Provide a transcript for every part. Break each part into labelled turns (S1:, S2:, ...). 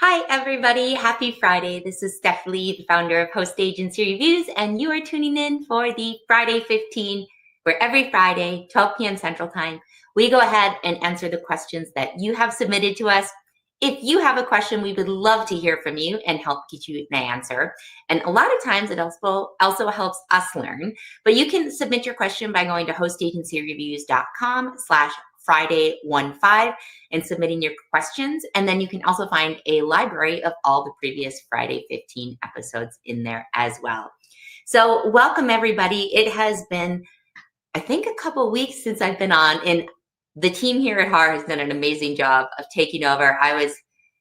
S1: Hi, everybody. Happy Friday. This is Steph, the founder of Host Agency Reviews, and you are tuning in for the Friday 15, where every Friday, 12 p.m. Central Time, we go ahead and answer the questions that you have submitted to us. If you have a question, we would love to hear from you and help get you an answer. And a lot of times it also helps us learn. But you can submit your question by going to hostagencyreviews.com/Friday15 and submitting your questions. And then you can also find a library of all the previous Friday 15 episodes in there as well. So welcome, everybody. It has been, I think, a couple weeks since I've been on, and the team here at HAR has done an amazing job of taking over. I was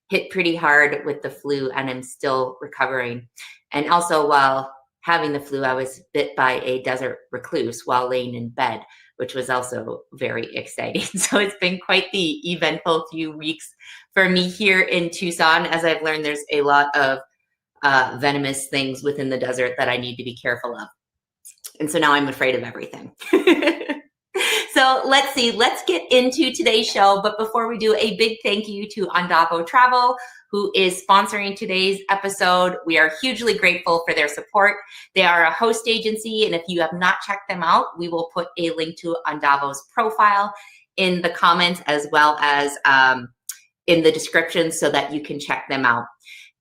S1: hit pretty hard with the flu, and I'm still recovering. And also, while having the flu, I was bit by a desert recluse while laying in bed, which was also very exciting. So it's been quite the eventful few weeks for me here in Tucson, as I've learned there's a lot of venomous things within the desert that I need to be careful of. And so now I'm afraid of everything. So let's get into today's show. But before we do, a big thank you to Andavo Travel, who is sponsoring today's episode. We are hugely grateful for their support. They are a host agency, and if you have not checked them out, we will put a link to Andavo's profile in the comments as well as in the description so that you can check them out.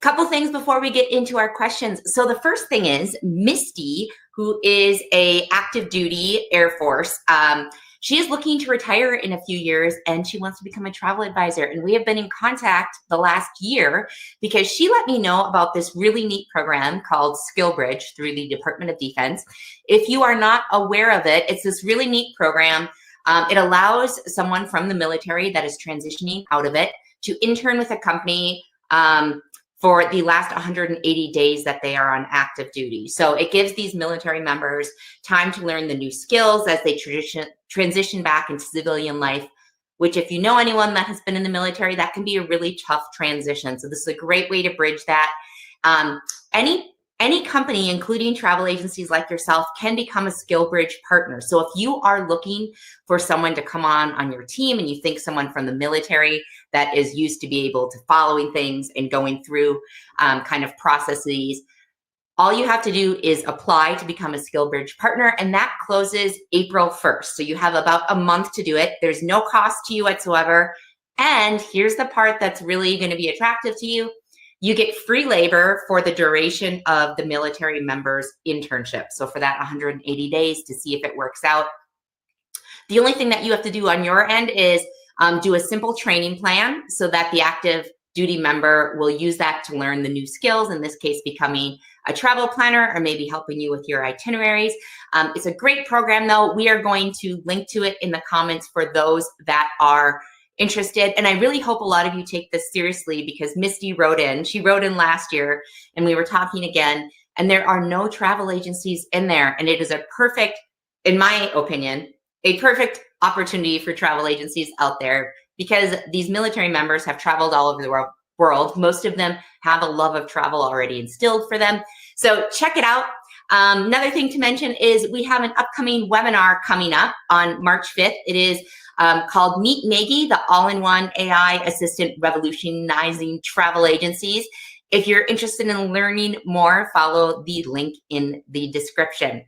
S1: Couple things before we get into our questions. So the first thing is Misty, who is a active duty Air Force. She is looking to retire in a few years, and she wants to become a travel advisor. And we have been in contact the last year because she let me know about this really neat program called SkillBridge through the Department of Defense. If you are not aware of it, it's this really neat program. It allows someone from the military that is transitioning out of it to intern with a company for the last 180 days that they are on active duty. So it gives these military members time to learn the new skills as they transition back into civilian life, which, if you know anyone that has been in the military, that can be a really tough transition. So this is a great way to bridge that. Any company, including travel agencies like yourself, can become a SkillBridge partner. So if you are looking for someone to come on your team and you think someone from the military that is used to be able to following things and going through kind of processes, all you have to do is apply to become a SkillBridge partner, and that closes April 1st. So you have about a month to do it. There's no cost to you whatsoever. And here's the part that's really going to be attractive to you. You get free labor for the duration of the military member's internship. So for that 180 days to see if it works out. The only thing that you have to do on your end is do a simple training plan so that the active duty member will use that to learn the new skills, in this case, becoming a travel planner or maybe helping you with your itineraries. It's a great program, though. We are going to link to it in the comments for those that are interested. And I really hope a lot of you take this seriously, because Misty wrote in. She wrote in last year, and we were talking again, and there are no travel agencies in there. And it is a perfect, in my opinion, a perfect opportunity for travel agencies out there, because these military members have traveled all over the world. Most of them have a love of travel already instilled for them. So check it out. Another thing to mention is we have an upcoming webinar coming up on March 5th. It is called Meet Maggie, the all-in-one AI assistant revolutionizing travel agencies. If you're interested in learning more, follow the link in the description.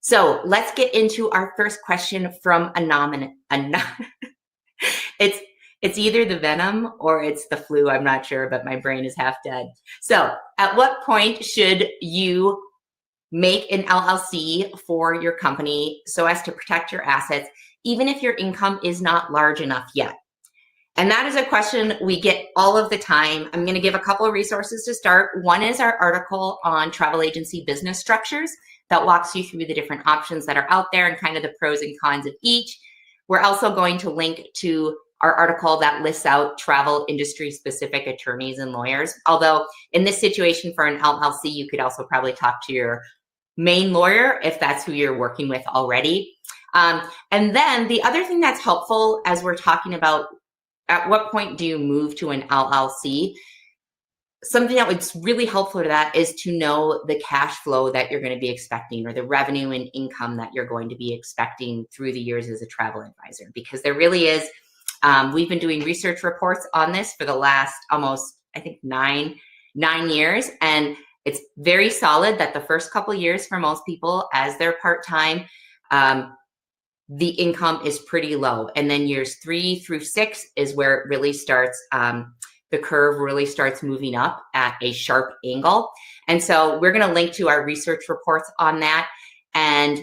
S1: So let's get into our first question from Anonymous. It's either the venom or it's the flu. I'm not sure, but my brain is half dead. So at what point should you make an LLC for your company so as to protect your assets, even if your income is not large enough yet? And that is a question we get all of the time. I'm going to give a couple of resources to start. One is our article on travel agency business structures that walks you through the different options that are out there and kind of the pros and cons of each. We're also going to link to our article that lists out travel industry specific attorneys and lawyers. Although in this situation for an LLC, you could also probably talk to your main lawyer if that's who you're working with already. And then the other thing that's helpful as we're talking about at what point do you move to an LLC, something that was really helpful to that is to know the cash flow that you're going to be expecting, or the revenue and income that you're going to be expecting through the years as a travel advisor, because there really is, we've been doing research reports on this for the last almost I think, nine years. And it's very solid that the first couple of years for most people as they're part-time, the income is pretty low. And then years 3 through 6 is where it really starts, the curve really starts moving up at a sharp angle. And so we're going to link to our research reports on that. And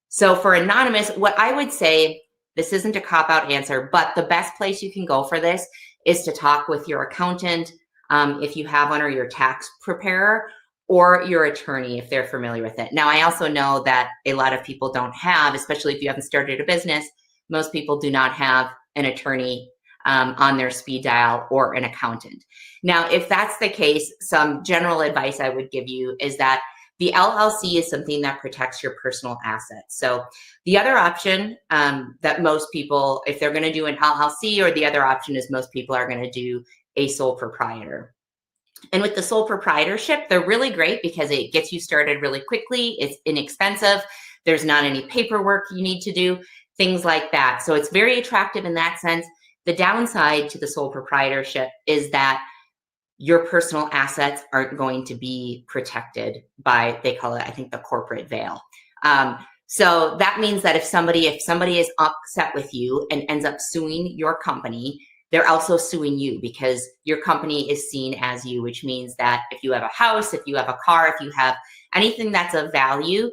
S1: so for anonymous, what I would say, this isn't a cop-out answer, but the best place you can go for this is to talk with your accountant, if you have one, or your tax preparer, or your attorney if they're familiar with it. Now, I also know that a lot of people don't have, especially if you haven't started a business, most people do not have an attorney on their speed dial or an accountant. Now, if that's the case, some general advice I would give you is that the LLC is something that protects your personal assets. So the other option that most people, if they're going to do an LLC, or the other option is most people are going to do a sole proprietor. And with the sole proprietorship, they're really great because it gets you started really quickly. It's inexpensive. There's not any paperwork you need to do, things like that. So it's very attractive in that sense. The downside to the sole proprietorship is that your personal assets aren't going to be protected by, they call it, I think, the corporate veil. So that means that if somebody is upset with you and ends up suing your company, they're also suing you because your company is seen as you, which means that if you have a house, if you have a car, if you have anything that's of value,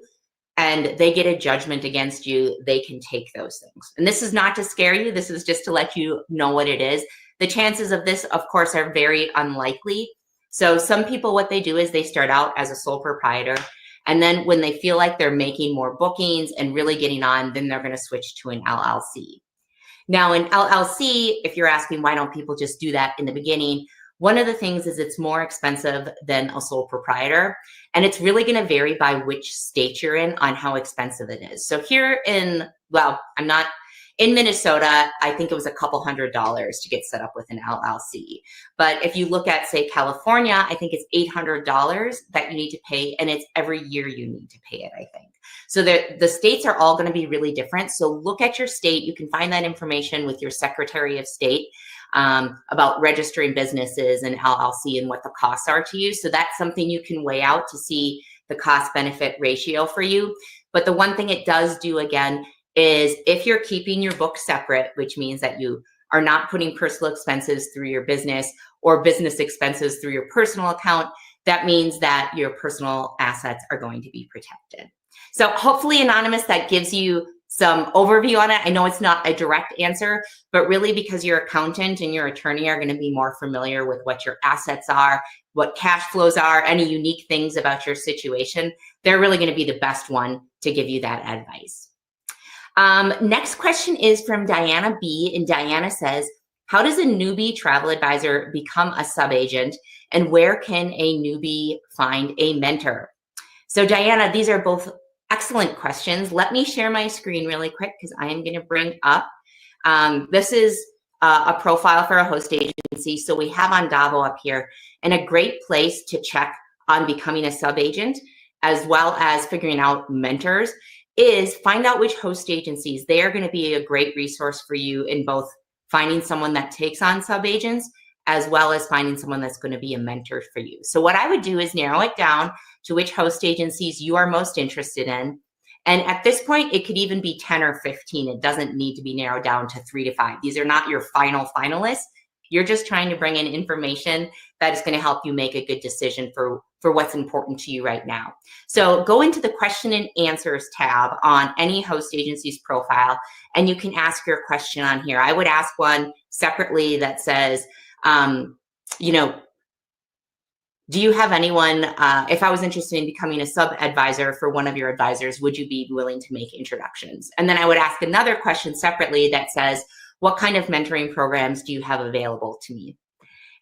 S1: and they get a judgment against you, they can take those things. And this is not to scare you. This is just to let you know what it is. The chances of this, of course, are very unlikely. So some people, what they do is they start out as a sole proprietor. And then when they feel like they're making more bookings and really getting on, then they're going to switch to an LLC. Now, in LLC, if you're asking why don't people just do that in the beginning, one of the things is it's more expensive than a sole proprietor. And it's really going to vary by which state you're in on how expensive it is. So here in, well, I'm not in Minnesota, I think it was a couple $100 to get set up with an LLC. But if you look at, say, California, I think it's $800 that you need to pay, and it's every year you need to pay it, I think. So the states are all going to be really different. So look at your state. You can find that information with your Secretary of State about registering businesses and LLC and what the costs are to you. So that's something you can weigh out to see the cost-benefit ratio for you. But the one thing it does do, again, is if you're keeping your book separate, which means that you are not putting personal expenses through your business or business expenses through your personal account, that means that your personal assets are going to be protected. So hopefully, Anonymous, that gives you some overview on it. I know it's not a direct answer, but really because your accountant and your attorney are going to be more familiar with what your assets are, what cash flows are, any unique things about your situation, they're really going to be the best one to give you that advice. Next question is from Diana B. And Diana says, how does a newbie travel advisor become a subagent, and where can a newbie find a mentor? So Diana, these are both excellent questions. Let me share my screen really quick because I am going to bring up, this is a profile for a host agency. So we have Ondavo up here, and a great place to check on becoming a subagent as well as figuring out mentors is find out which host agencies. They are going to be a great resource for you in both finding someone that takes on subagents as well as finding someone that's going to be a mentor for you. So what I would do is narrow it down to which host agencies you are most interested in. And at this point, it could even be 10 or 15. It doesn't need to be narrowed down to 3 to 5. These are not your final finalists. You're just trying to bring in information that is going to help you make a good decision for what's important to you right now. So go into the question and answers tab on any host agency's profile, and you can ask your question on here. I would ask one separately that says, you know, do you have anyone, if I was interested in becoming a sub-advisor for one of your advisors, would you be willing to make introductions? And then I would ask another question separately that says, what kind of mentoring programs do you have available to me?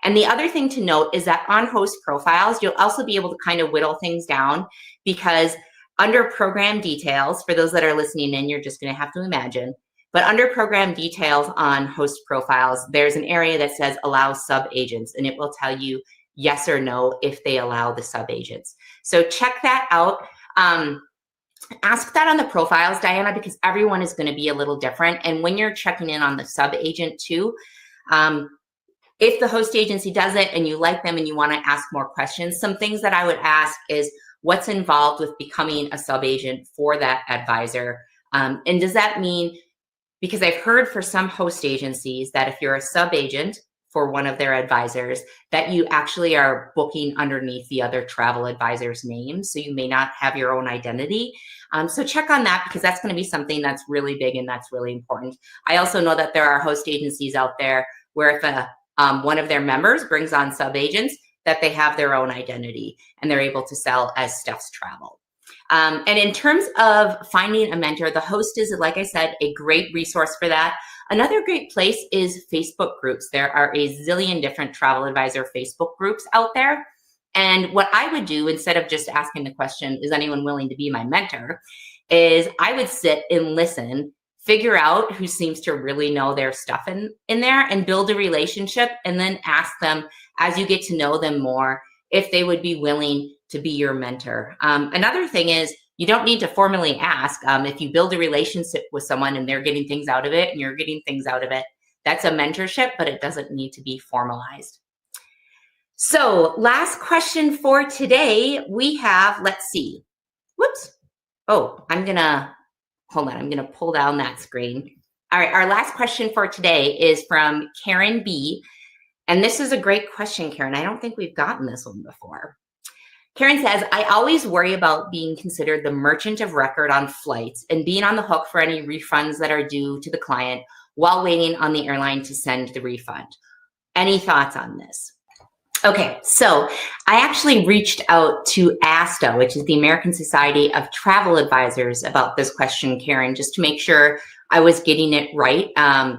S1: And the other thing to note is that on host profiles, you'll also be able to kind of whittle things down, because under program details, for those that are listening in, you're just going to have to imagine, but under program details on host profiles, there's an area that says allow sub-agents, and it will tell you yes or no if they allow the sub-agents. So check that out. Ask that on the profiles, Diana, because everyone is going to be a little different. And when you're checking in on the sub-agent too, If the host agency does it and you like them and you want to ask more questions, some things that I would ask is what's involved with becoming a sub-agent for that advisor? And does that mean, because I've heard for some host agencies that if you're a sub-agent for one of their advisors, that you actually are booking underneath the other travel advisor's name. So you may not have your own identity. So check on that, because that's going to be something that's really big and that's really important. I also know that there are host agencies out there where if one of their members brings on sub-agents, that they have their own identity and they're able to sell as Steph's Travel. And in terms of finding a mentor, the host is, like I said, a great resource for that. Another great place is Facebook groups. There are a zillion different travel advisor Facebook groups out there. And what I would do, instead of just asking the question, is anyone willing to be my mentor, is I would sit and listen, figure out who seems to really know their stuff in there, and build a relationship, and then ask them, as you get to know them more, if they would be willing to be your mentor. Another thing is, you don't need to formally ask. If you build a relationship with someone and they're getting things out of it and you're getting things out of it, that's a mentorship, but it doesn't need to be formalized. So last question for today, we have, let's see. Whoops. Oh, I'm going to pull down that screen. All right, our last question for today is from Karen B. And this is a great question, Karen. I don't think we've gotten this one before. Karen says, I always worry about being considered the merchant of record on flights and being on the hook for any refunds that are due to the client while waiting on the airline to send the refund. Any thoughts on this? Okay, so I actually reached out to ASTA, which is the American Society of Travel Advisors, about this question, Karen, just to make sure I was getting it right,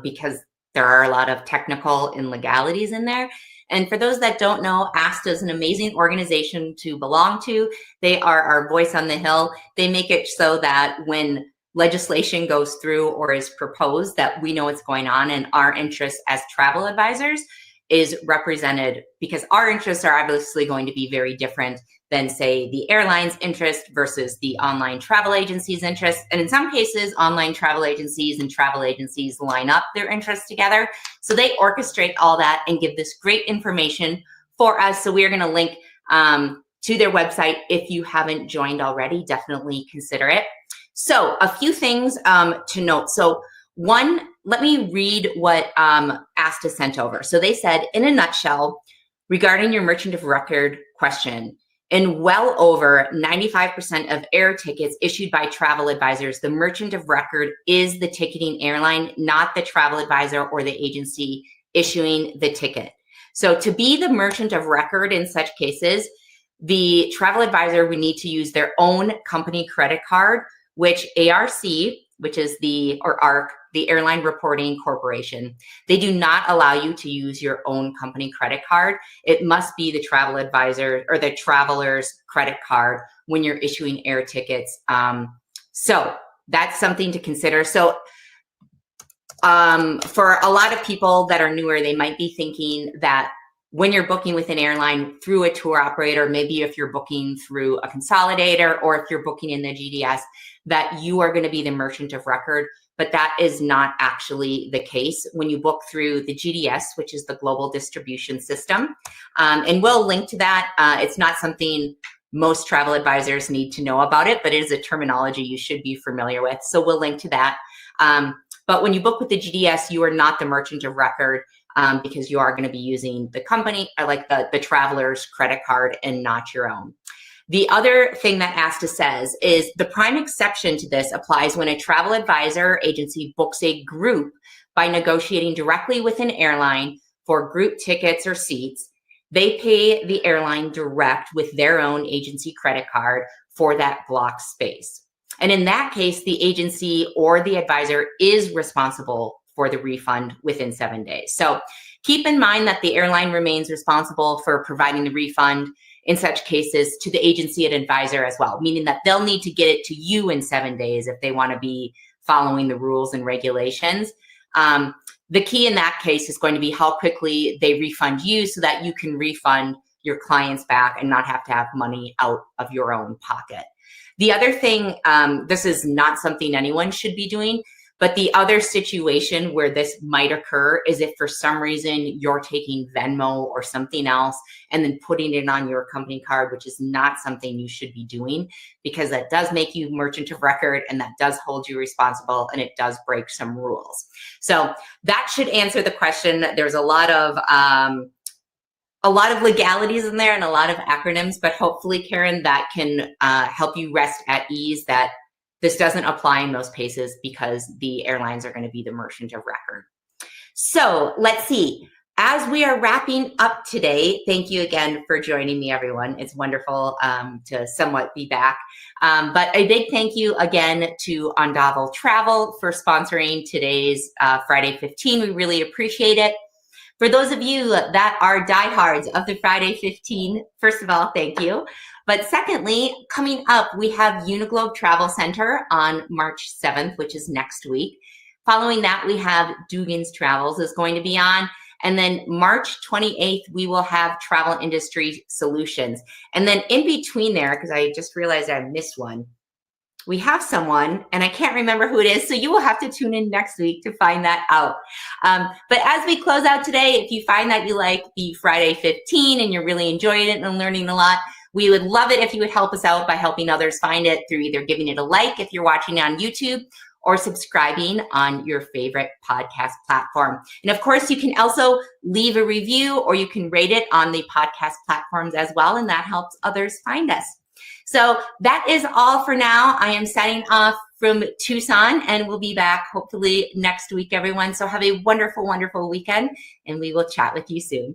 S1: because there are a lot of technical illegalities in there. And for those that don't know, ASTA is an amazing organization to belong to. They are our voice on the Hill. They make it so that when legislation goes through or is proposed, that we know what's going on, and our interests as travel advisors is represented, because our interests are obviously going to be very different than, say, the airline's interest versus the online travel agency's interest. And in some cases, online travel agencies and travel agencies line up their interests together. So they orchestrate all that and give this great information for us. So we're going to link to their website. If you haven't joined already, definitely consider it. So a few things to note. So one, let me read what ASTA sent over. So they said, in a nutshell, regarding your merchant of record question, in well over 95% of air tickets issued by travel advisors, the merchant of record is the ticketing airline, not the travel advisor or the agency issuing the ticket. So to be the merchant of record in such cases, the travel advisor would need to use their own company credit card, which ARC, which is ARC, the Airline Reporting Corporation, they do not allow you to use your own company credit card. It must be the travel advisor or the traveler's credit card when you're issuing air tickets. So that's something to consider. So for a lot of people that are newer, they might be thinking that when you're booking with an airline through a tour operator, maybe if you're booking through a consolidator or if you're booking in the GDS, that you are going to be the merchant of record. But that is not actually the case when you book through the GDS, which is the Global Distribution System. And we'll link to that. It's not something most travel advisors need to know about it, but it is a terminology you should be familiar with. So we'll link to that. But when you book with the GDS, you are not the merchant of record because you are going to be using the company, like the traveler's credit card, and not your own. The other thing that ASTA says is the prime exception to this applies when a travel advisor agency books a group by negotiating directly with an airline for group tickets or seats. They pay the airline direct with their own agency credit card for that block space. And in that case, the agency or the advisor is responsible for the refund within 7 days. So keep in mind that the airline remains responsible for providing the refund in such cases to the agency and advisor as well, meaning that they'll need to get it to you in 7 days if they want to be following the rules and regulations. The key in that case is going to be how quickly they refund you so that you can refund your clients back and not have to have money out of your own pocket. The other thing, this is not something anyone should be doing, But the other situation where this might occur is if for some reason you're taking Venmo or something else and then putting it on your company card, which is not something you should be doing, because that does make you merchant of record and that does hold you responsible and it does break some rules. So that should answer the question. There's a lot of legalities in there and a lot of acronyms, but hopefully, Karen, that can help you rest at ease that this doesn't apply in most cases because the airlines are going to be the merchant of record. So let's see. As we are wrapping up today, thank you again for joining me, everyone. It's wonderful to somewhat be back. But a big thank you again to Ondavel Travel for sponsoring today's Friday 15. We really appreciate it. For those of you that are diehards of the Friday 15, first of all, thank you. But secondly, coming up, we have Uniglobe Travel Center on March 7th, which is next week. Following that, we have Dugan's Travels is going to be on. And then March 28th, we will have Travel Industry Solutions. And then in between there, because I just realized I missed one, we have someone, and I can't remember who it is, so you will have to tune in next week to find that out. But as we close out today, if you find that you like the Friday 15 and you're really enjoying it and learning a lot, we would love it if you would help us out by helping others find it through either giving it a like if you're watching on YouTube or subscribing on your favorite podcast platform. And of course, you can also leave a review or you can rate it on the podcast platforms as well, and that helps others find us. So that is all for now. I am signing off from Tucson and we'll be back hopefully next week, everyone. So have a wonderful, wonderful weekend and we will chat with you soon.